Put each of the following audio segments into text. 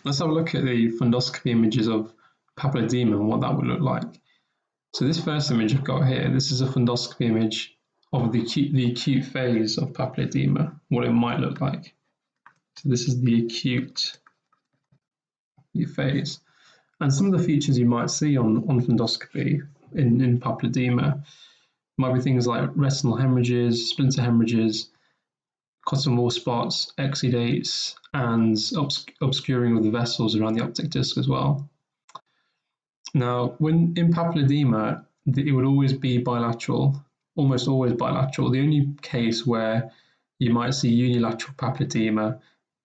Let's have a look at the fundoscopy images of papilloedema and what that would look like. So this first image I've got here, this is a fundoscopy image of the acute phase of papilloedema, what it might look like. So this is the acute phase. And some of the features you might see on fundoscopy in papilloedema might be things like retinal hemorrhages, splinter hemorrhages, cotton wool spots, exudates, and obscuring of the vessels around the optic disc as well. Now, when in papilloedema, it would always be bilateral, almost always bilateral. The only case where you might see unilateral papilloedema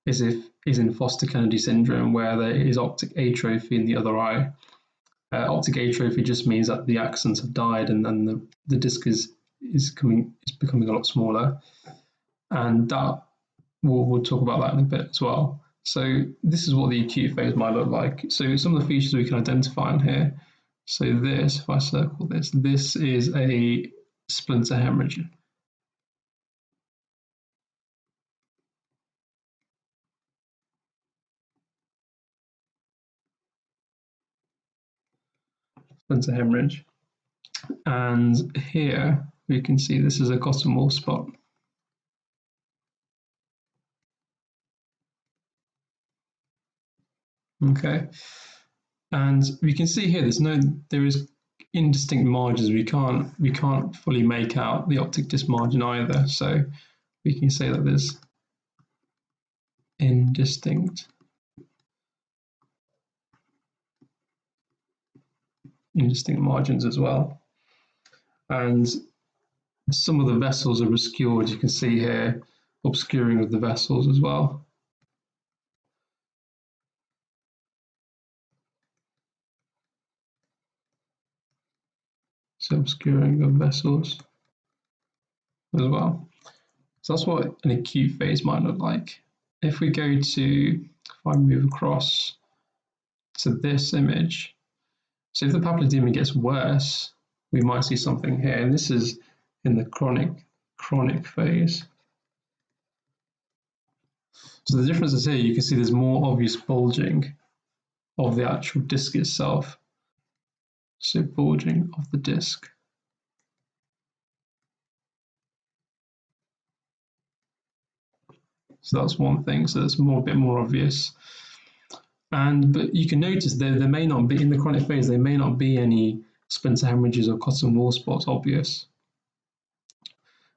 is in Foster-Kennedy syndrome, where there is optic atrophy in the other eye. Optic atrophy just means that the axons have died and then the disc is becoming a lot smaller. And that we'll talk about that in a bit as well. So this is what the acute phase might look like. So some of the features we can identify in here. So this, if I circle this, this is a splinter hemorrhage. Splinter hemorrhage. And here we can see this is a cotton wool spot. Okay, and we can see here there is indistinct margins. We can't fully make out the optic disc margin either. So we can say that there's indistinct margins as well. And some of the vessels are obscured. You can see here obscuring of the vessels as well. So obscuring of vessels as well. So that's what an acute phase might look like. If we go to, if I move across to this image, so if the papilloedema gets worse, we might see something here, and this is in the chronic phase. So the difference is here, you can see there's more obvious bulging of the actual disc itself. So bulging of the disc. So that's one thing, so that's a bit more obvious. But you can notice there may not be, in the chronic phase, there may not be any splinter hemorrhages or cotton wool spots obvious.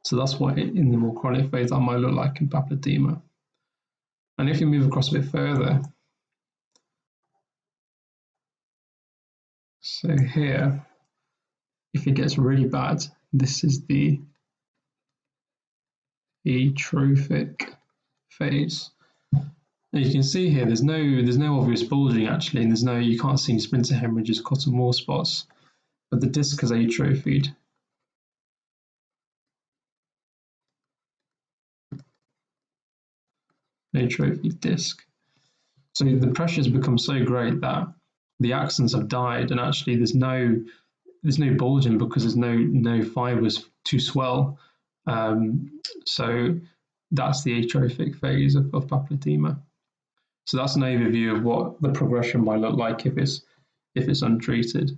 So that's what in the more chronic phase that might look like in papilloedema. And if you move across a bit further, so here, if it gets really bad, this is the atrophic phase. And you can see here, there's no obvious bulging actually, and you can't see splinter hemorrhages, cotton wool spots, but the disc is atrophied. Atrophied disc. So the pressure has become so great that the axons have died, and actually there's no bulging because there's no fibers to swell. So that's the atrophic phase of papilloedema. So that's an overview of what the progression might look like if it's untreated.